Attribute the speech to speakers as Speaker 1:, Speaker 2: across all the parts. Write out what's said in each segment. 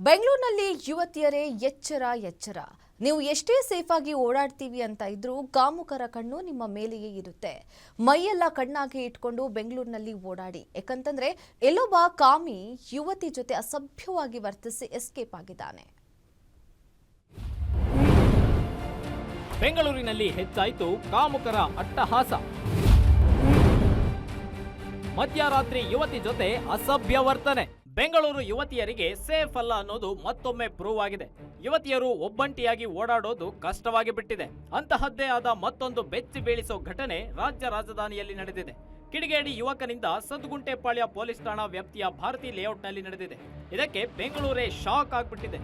Speaker 1: ಬೆಂಗಳೂರಿನಲ್ಲಿ ಯುವತಿಯರೇ ಎಚ್ಚರ. ನೀವು ಎಷ್ಟೇ ಸೇಫ್ ಆಗಿ ಓಡಾಡ್ತೀವಿ ಅಂತ ಇದ್ರೂ ಕಾಮುಕರ ಕಣ್ಣು ನಿಮ್ಮ ಮೇಲೆಯೇ ಇರುತ್ತೆ. ಮೈಯೆಲ್ಲ ಕಣ್ಣಾಗಿ ಇಟ್ಕೊಂಡು ಬೆಂಗಳೂರಿನಲ್ಲಿ ಓಡಾಡಿ. ಯಾಕಂತಂದ್ರೆ ಎಲ್ಲೊಬ್ಬ ಕಾಮಿ ಯುವತಿ ಜೊತೆ ಅಸಭ್ಯವಾಗಿ ವರ್ತಿಸಿ ಎಸ್ಕೇಪ್ ಆಗಿದ್ದಾನೆ.
Speaker 2: ಬೆಂಗಳೂರಿನಲ್ಲಿ ಹೆಚ್ಚಾಯಿತು ಕಾಮುಕರ ಅಟ್ಟಹಾಸ. ಮಧ್ಯರಾತ್ರಿ ಯುವತಿ ಜೊತೆ ಅಸಭ್ಯ ವರ್ತನೆ. ಬೆಂಗಳೂರು ಯುವತಿಯರಿಗೆ ಸೇಫ್ ಅಲ್ಲ ಅನ್ನೋದು ಮತ್ತೊಮ್ಮೆ ಪ್ರೂವ್ ಆಗಿದೆ. ಯುವತಿಯರು ಒಬ್ಬಂಟಿಯಾಗಿ ಓಡಾಡೋದು ಕಷ್ಟವಾಗಿ ಬಿಟ್ಟಿದೆ. ಅಂತಹದ್ದೇ ಆದ ಮತ್ತೊಂದು ಬೆಚ್ಚಿ ಬೀಳಿಸೋ ಘಟನೆ ರಾಜ್ಯ ರಾಜಧಾನಿಯಲ್ಲಿ ನಡೆದಿದೆ. ಕಿಡಿಗೇಡಿ ಯುವಕನಿಂದ ಸದ್ಗುಂಟೆಪಾಳ್ಯ ಪೊಲೀಸ್ ಠಾಣಾ ವ್ಯಾಪ್ತಿಯ ಭಾರತಿ ಲೇಔಟ್ನಲ್ಲಿ ನಡೆದಿದೆ. ಇದಕ್ಕೆ ಬೆಂಗಳೂರೇ ಶಾಕ್ ಆಗ್ಬಿಟ್ಟಿದೆ.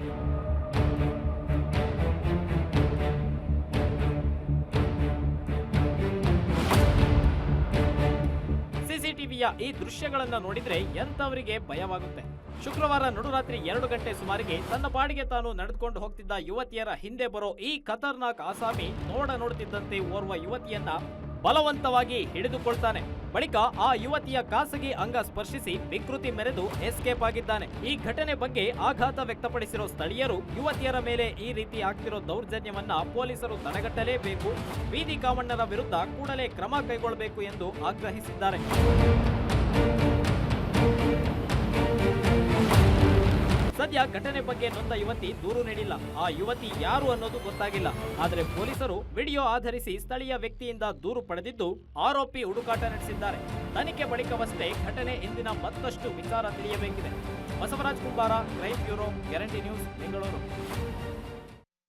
Speaker 2: ಸಿಸಿಟಿವಿಯ ಈ ದೃಶ್ಯಗಳನ್ನು ನೋಡಿದ್ರೆ ಎಂತವರಿಗೆ ಭಯವಾಗುತ್ತೆ. ಶುಕ್ರವಾರ ನಡುರಾತ್ರಿ 2 ಗಂಟೆ ಸುಮಾರಿಗೆ ತನ್ನ ಪಾಡಿಗೆ ತಾನು ನಡೆದುಕೊಂಡು ಹೋಗ್ತಿದ್ದ ಯುವತಿಯರ ಹಿಂದೆ ಬರೋ ಈ ಖತರ್ನಾಕ್ ಆಸಾಮಿ ನೋಡುತ್ತಿದ್ದಂತೆ ಓರ್ವ ಯುವತಿಯನ್ನ ಬಲವಂತವಾಗಿ ಹಿಡಿದುಕೊಳ್ತಾನೆ. ಬಳಿಕ ಆ ಯುವತಿಯ ಖಾಸಗಿ ಅಂಗ ಸ್ಪರ್ಶಿಸಿ ವಿಕೃತಿ ಮೆರೆದು ಎಸ್ಕೇಪ್ ಆಗಿದ್ದಾನೆ. ಈ ಘಟನೆ ಬಗ್ಗೆ ಆಘಾತ ವ್ಯಕ್ತಪಡಿಸಿರೋ ಸ್ಥಳೀಯರು ಯುವತಿಯರ ಮೇಲೆ ಈ ರೀತಿ ಆಗ್ತಿರೋ ದೌರ್ಜನ್ಯವನ್ನ ಪೊಲೀಸರು ತಡೆಗಟ್ಟಲೇಬೇಕು, ಬೀದಿ ಕಾಮಣ್ಣರ ವಿರುದ್ಧ ಕೂಡಲೇ ಕ್ರಮ ಕೈಗೊಳ್ಳಬೇಕು ಎಂದು ಆಗ್ರಹಿಸಿದ್ದಾರೆ. ಸದ್ಯ ಘಟನೆ ಬಗ್ಗೆ ನೊಂದ ಯುವತಿ ದೂರು ನೀಡಿಲ್ಲ. ಆ ಯುವತಿ ಯಾರು ಅನ್ನೋದು ಗೊತ್ತಾಗಿಲ್ಲ. ಆದರೆ ಪೊಲೀಸರು ವಿಡಿಯೋ ಆಧರಿಸಿ ಸ್ಥಳೀಯ ವ್ಯಕ್ತಿಯಿಂದ ದೂರು ಪಡೆದಿದ್ದು ಆರೋಪಿ ಹುಡುಕಾಟ ನಡೆಸಿದ್ದಾರೆ. ತನಿಖೆ ಬಳಿಕವಷ್ಟೇ ಘಟನೆ ಹಿಂದಿನ ಮತ್ತಷ್ಟು ವಿಚಾರ ತಿಳಿಯಬೇಕಿದೆ. ಬಸವರಾಜ್ ಕುಂಬಾರ, crime bureau, guarantee news, Bengaluru.